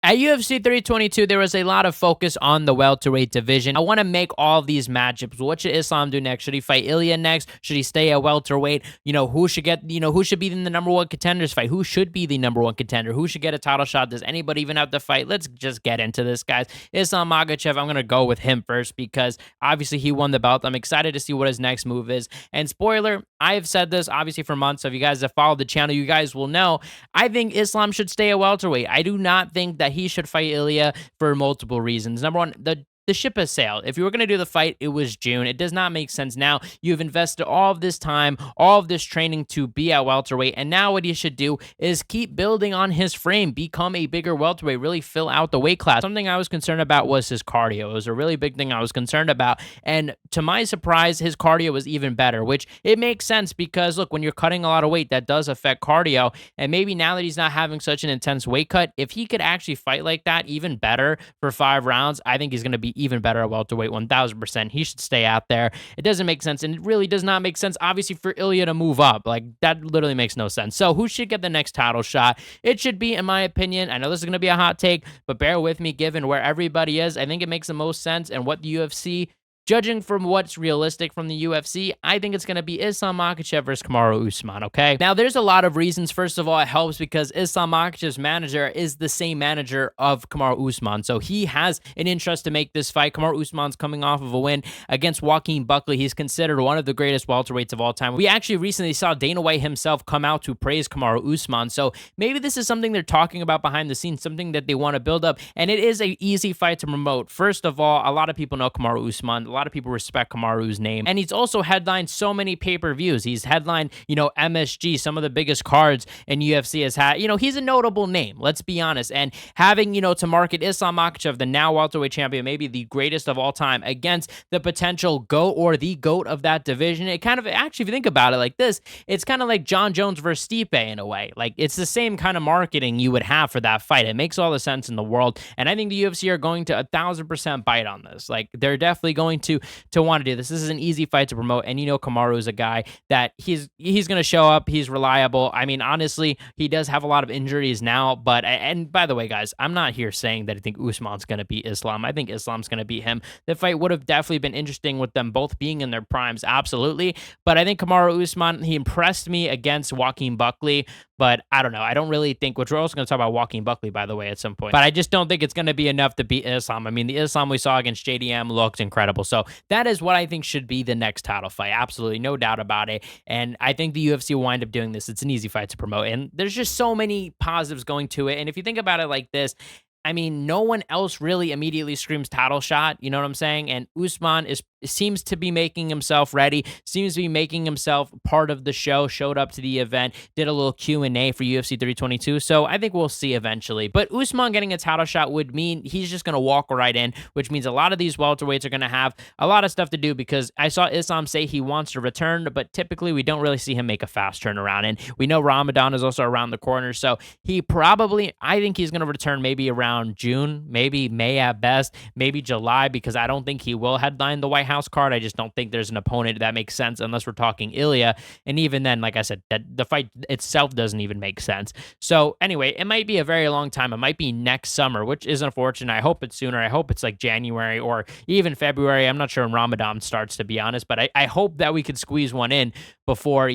At UFC 322, there was a lot of focus on the welterweight division. I want to make all of these matchups. What should Islam do next? Should he fight Ilya next? Should he stay at welterweight? Who should get, who should be in the number one contenders fight? Who should be the number one contender? Who should get a title shot? Does anybody even have to fight? Let's just get into this, guys. Islam Makhachev, I'm going to go with him first because obviously he won the belt. I'm excited to see what his next move is. And spoiler, I have said this obviously for months. So if you guys have followed the channel, you guys will know I think Islam should stay at welterweight. I do not think that he should fight Ilya for multiple reasons. Number one, the ship has sailed. If you were going to do the fight, it was June. It does not make sense now. You've invested all of this time, all of this training to be at welterweight, and now what he should do is keep building on his frame, become a bigger welterweight, really fill out the weight class. Something I was concerned about was his cardio. It was a really big thing I was concerned about, and to my surprise, his cardio was even better, which it makes sense because, look, when you're cutting a lot of weight, that does affect cardio, and maybe now that he's not having such an intense weight cut, if he could actually fight like that even better for 5 rounds, I think he's going to be even better at welterweight. 1000%. He should stay out there. It doesn't make sense, and it really does not make sense, obviously, for Ilya to move up. Like, that literally makes no sense. So who should get the next title shot? It should be, in my opinion, I know this is going to be a hot take, but bear with me, given where everybody is, I think it makes the most sense, and what the UFC, judging from what's realistic from the UFC, I think it's going to be Islam Makhachev versus Kamaru Usman, okay? Now, there's a lot of reasons. First of all, it helps because Islam Makhachev's manager is the same manager of Kamaru Usman, so he has an interest to make this fight. Kamaru Usman's coming off of a win against Joaquin Buckley. He's considered one of the greatest welterweights of all time. We actually recently saw Dana White himself come out to praise Kamaru Usman, so maybe this is something they're talking about behind the scenes, something that they want to build up, and it is an easy fight to promote. First of all, a lot of people know Kamaru Usman. A lot of people respect Kamaru's name, and he's also headlined so many pay-per-views. He's headlined, MSG, some of the biggest cards in UFC has had. He's a notable name, let's be honest, and having, to market Islam Makhachev, the now welterweight champion, maybe the greatest of all time, against the potential GOAT or the GOAT of that division, it kind of, actually, if you think about it like this, it's kind of like John Jones versus Stipe in a way. Like, it's the same kind of marketing you would have for that fight. It makes all the sense in the world, and I think the UFC are going to 1000% bite on this. Like, they're definitely going to want to do this. This is an easy fight to promote, and Kamaru is a guy that he's going to show up. He's reliable. I mean, honestly, he does have a lot of injuries now, but, and by the way, guys, I'm not here saying that I think Usman's going to beat Islam. I think Islam's going to beat him. The fight would have definitely been interesting with them both being in their primes, absolutely, but I think Kamaru Usman, he impressed me against Joaquin Buckley, but I don't know. I don't really think, which we're also going to talk about Joaquin Buckley, by the way, at some point, but I just don't think it's going to be enough to beat Islam. I mean, the Islam we saw against JDM looked incredible, so that is what I think should be the next title fight. Absolutely, no doubt about it. And I think the UFC will wind up doing this. It's an easy fight to promote. And there's just so many positives going to it. And if you think about it like this, I mean, no one else really immediately screams title shot. You know what I'm saying? And Usman seems to be making himself ready, seems to be making himself part of the show, showed up to the event, did a little Q&A for UFC 322. So I think we'll see eventually. But Usman getting a title shot would mean he's just going to walk right in, which means a lot of these welterweights are going to have a lot of stuff to do, because I saw Islam say he wants to return, but typically we don't really see him make a fast turnaround. And we know Ramadan is also around the corner. So he probably, I think he's going to return maybe around June, maybe May at best, maybe July, because I don't think he will headline the White House card. I just don't think there's an opponent that makes sense unless we're talking Ilya. And even then, like I said, that the fight itself doesn't even make sense. So anyway, it might be a very long time. It might be next summer, which is unfortunate. I hope it's sooner. I hope it's like January or even February. I'm not sure when Ramadan starts, to be honest, but I hope that we could squeeze one in before,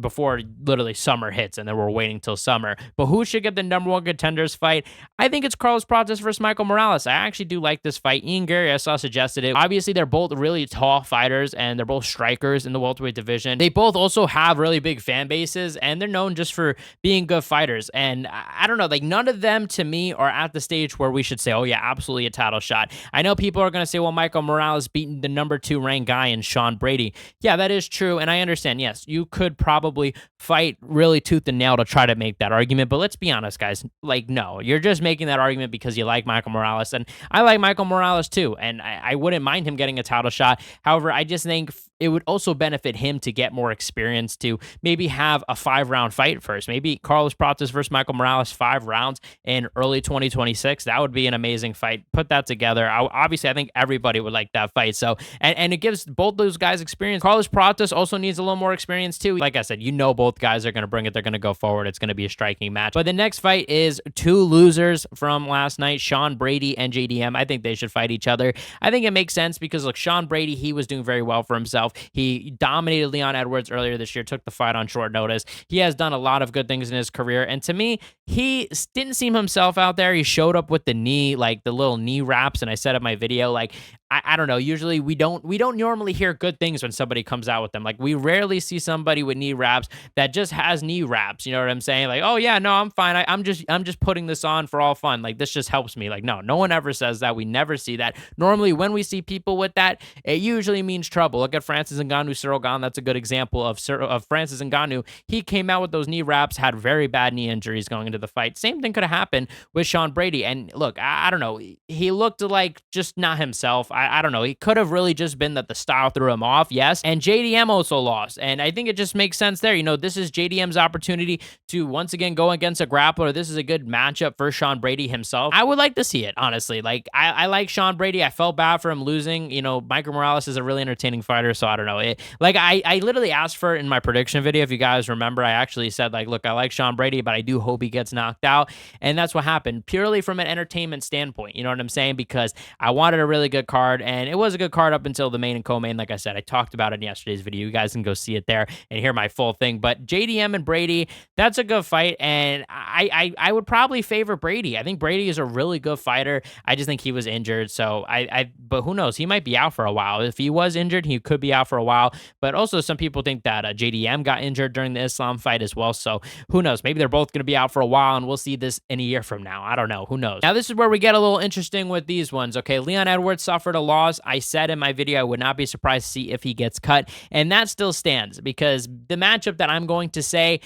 before literally summer hits, and then we're waiting till summer. But who should get the number one contenders fight? I think it's Carlos Prates versus Michael Morales. I actually do like this fight. Ian Gary, I saw, suggested it. Obviously, they're both really tall fighters, and they're both strikers in the welterweight division. They both also have really big fan bases, and they're known just for being good fighters. And I don't know, like, none of them to me are at the stage where we should say, oh yeah, absolutely a title shot. I know people are going to say, well, Michael Morales beating the number 2 ranked guy in Sean Brady. Yeah, that is true, and I understand. Yes, you could probably fight really tooth and nail to try to make that argument, but let's be honest, guys. Like, no, you're just making that argument because you like Michael Morales, and I like Michael Morales too, and I wouldn't mind him getting a title shot. However, I just think it would also benefit him to get more experience, to maybe have a 5-round fight first. Maybe Carlos Prates versus Michael Morales, 5 rounds in early 2026. That would be an amazing fight. Put that together. Obviously, I think everybody would like that fight. So, and it gives both those guys experience. Carlos Prates also needs a little more experience too. Like I said, both guys are going to bring it. They're going to go forward. It's going to be a striking match. But the next fight is two losers from last night, Sean Brady and JDM. I think they should fight each other. I think it makes sense because, look, Sean Brady, he was doing very well for himself. He dominated Leon Edwards earlier this year, took the fight on short notice. He has done a lot of good things in his career. And to me, he didn't seem himself out there. He showed up with the knee, like the little knee wraps. And I said in my video, like, I don't know. Usually we don't normally hear good things when somebody comes out with them. Like, we rarely see somebody with knee wraps that just has knee wraps. You know what I'm saying? Like, oh yeah, no, I'm fine. I'm just putting this on for all fun. Like, this just helps me. Like, no one ever says that. We never see that. Normally when we see people with that, it usually means trouble. Look at Francis Ngannou, Cyril Gane. That's a good example of Francis Ngannou. He came out with those knee wraps, had very bad knee injuries going into the fight. Same thing could have happened with Sean Brady. And look, I don't know. He looked like just not himself. I don't know. He could have really just been that the style threw him off. Yes. And JDM also lost. And I think it just makes sense there. This is JDM's opportunity to once again go against a grappler. This is a good matchup for Sean Brady himself. I would like to see it, honestly. Like, I like Sean Brady. I felt bad for him losing. Michael Morales is a really entertaining fighter. So I don't know. I literally asked for it in my prediction video. If you guys remember, I actually said, like, look, I like Sean Brady, but I do hope he gets knocked out. And that's what happened, purely from an entertainment standpoint. You know what I'm saying? Because I wanted a really good card, and it was a good card up until the main and co-main. Like I said, I talked about it in yesterday's video. You guys can go see it there and hear my full thing. But JDM and Brady, that's a good fight, and I would probably favor Brady. I think Brady is a really good fighter. I just think he was injured, so but who knows? He might be out for a while. If he was injured, he could be out for a while. But also, some people think that JDM got injured during the Islam fight as well. So who knows? Maybe they're both going to be out for a while, and we'll see this in a year from now. I don't know. Who knows? Now, this is where we get a little interesting with these ones. Okay, Leon Edwards suffered a loss. I said in my video I would not be surprised to see if he gets cut, and that still stands because the matchup that I'm going to say,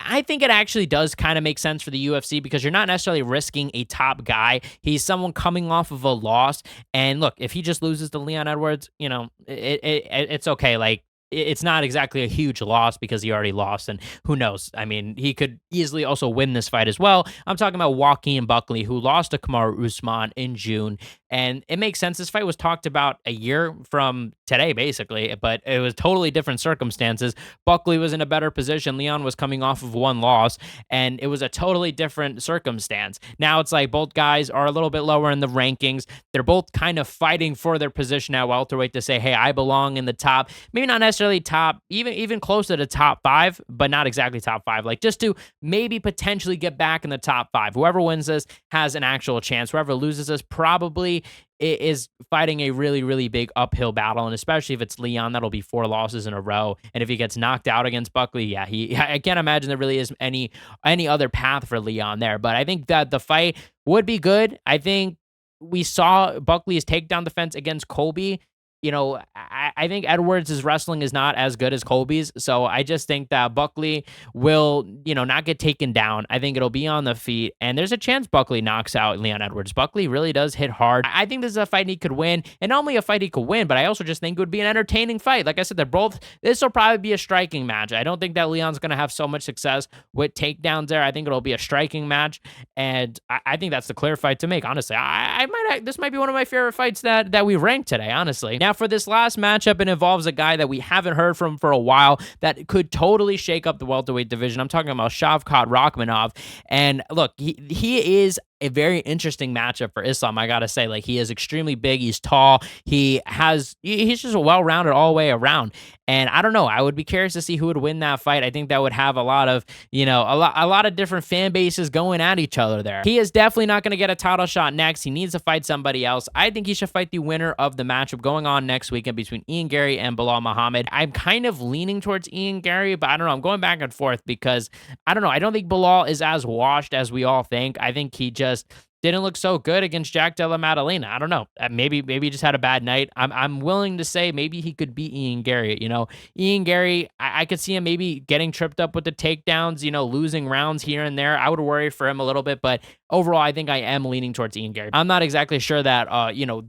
I think it actually does kind of make sense for the UFC because you're not necessarily risking a top guy. He's someone coming off of a loss, and look, if he just loses to Leon Edwards, it's okay. Like, it's not exactly a huge loss because he already lost, and who knows? I mean, he could easily also win this fight as well. I'm talking about Joaquin Buckley, who lost to Kamaru Usman in June, and it makes sense. This fight was talked about a year from today, basically, but it was totally different circumstances. Buckley was in a better position. Leon was coming off of one loss, and it was a totally different circumstance. Now it's like both guys are a little bit lower in the rankings. They're both kind of fighting for their position at welterweight to say, hey, I belong in the top. Maybe not necessarily top, even close to the top 5, but not exactly top 5. Like, just to maybe potentially get back in the top 5. Whoever wins this has an actual chance. Whoever loses this probably is fighting a really, really big uphill battle. And especially if it's Leon, that'll be 4 losses in a row. And if he gets knocked out against Buckley, yeah, I can't imagine there really is any other path for Leon there. But I think that the fight would be good. I think we saw Buckley's takedown defense against Colby. I think Edwards' wrestling is not as good as Colby's. So I just think that Buckley will, not get taken down. I think it'll be on the feet. And there's a chance Buckley knocks out Leon Edwards. Buckley really does hit hard. I think this is a fight he could win. And not only a fight he could win, but I also just think it would be an entertaining fight. Like I said, this will probably be a striking match. I don't think that Leon's going to have so much success with takedowns there. I think it'll be a striking match. And I think that's the clear fight to make, honestly. This might be one of my favorite fights that we ranked today, honestly. Now, for this last matchup, it involves a guy that we haven't heard from for a while that could totally shake up the welterweight division. I'm talking about Shavkat Rakhmonov. And look, he is a very interesting matchup for Islam. I gotta say, like, he is extremely big. He's tall. He's just a well-rounded all the way around. And I don't know. I would be curious to see who would win that fight. I think that would have a lot of, a lot of different fan bases going at each other there. He is definitely not going to get a title shot next. He needs to fight somebody else. I think he should fight the winner of the matchup going on next weekend between Ian Gary and Belal Muhammad. I'm kind of leaning towards Ian Gary, but I don't know. I'm going back and forth because I don't know. I don't think Belal is as washed as we all think. I think he just didn't look so good against Della Maddalena. I don't know. Maybe he just had a bad night. I'm willing to say maybe he could beat Ian Gary. Ian Gary, I could see him maybe getting tripped up with the takedowns, losing rounds here and there. I would worry for him a little bit, but overall, I think I am leaning towards Ian Gary. I'm not exactly sure that,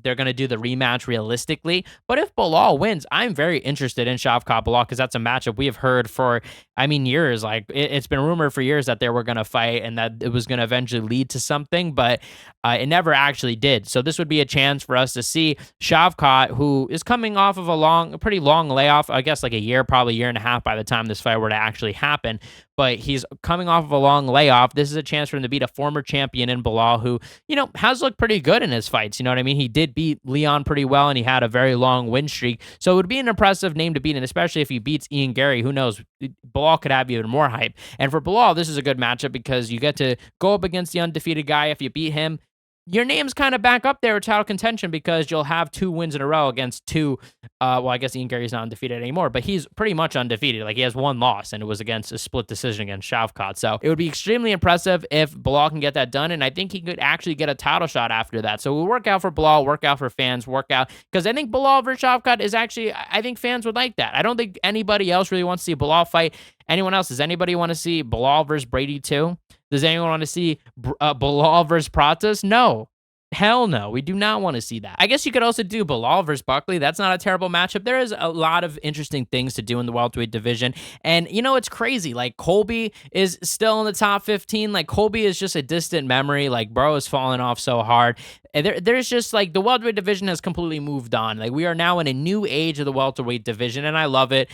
they're going to do the rematch realistically, but if Bilal wins, I'm very interested in Shavkat Bilal because that's a matchup we have heard for, years. Like, it's been rumored for years that they were going to fight and that it was going to eventually lead to something, but it never actually did. So this would be a chance for us to see Shavkat, who is coming off of a pretty long layoff, I guess like a year, probably a year and a half by the time this fight were to actually happen. But he's coming off of a long layoff. This is a chance for him to beat a former champion in Bilal, who, has looked pretty good in his fights. You know what I mean? He did beat Leon pretty well, and he had a very long win streak. So it would be an impressive name to beat, and especially if he beats Ian Gary, who knows? Bilal could have even more hype. And for Bilal, this is a good matchup because you get to go up against the undefeated guy. If you beat him, your name's kind of back up there with title contention because you'll have 2 wins in a row against 2. I guess Ian Gary's not undefeated anymore, but he's pretty much undefeated. Like, he has 1 loss, and it was against a split decision against Shavkat. So it would be extremely impressive if Bilal can get that done, and I think he could actually get a title shot after that. So it would work out for Bilal, work out for fans, work out, because I think Bilal versus Shavkat is actually, I think fans would like that. I don't think anybody else really wants to see Bilal fight anyone else. Does anybody want to see Bilal versus Brady too? Does anyone want to see Bilal versus Prates? No. Hell no, we do not want to see that. I guess you could also do Bilal versus Buckley. That's not a terrible matchup. There is a lot of interesting things to do in the welterweight division. And, it's crazy. Like, Colby is still in the top 15. Like, Colby is just a distant memory. Like, bro is falling off so hard. And there's just, like, the welterweight division has completely moved on. Like, we are now in a new age of the welterweight division, and I love it.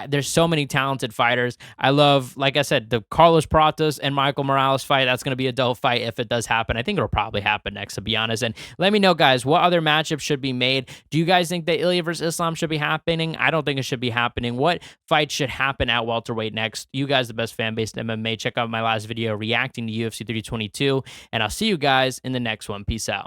There's so many talented fighters. I love, like I said, the Carlos Prates and Michael Morales fight. That's going to be a dope fight if it does happen. I think it'll probably happen next, to be honest. And let me know, guys, what other matchups should be made. Do you guys think that Ilya versus Islam should be happening? I don't think it should be happening. What fight should happen at welterweight next? You guys, the best fan base in MMA. Check out my last video reacting to UFC 322, and I'll see you guys in the next one. Peace out.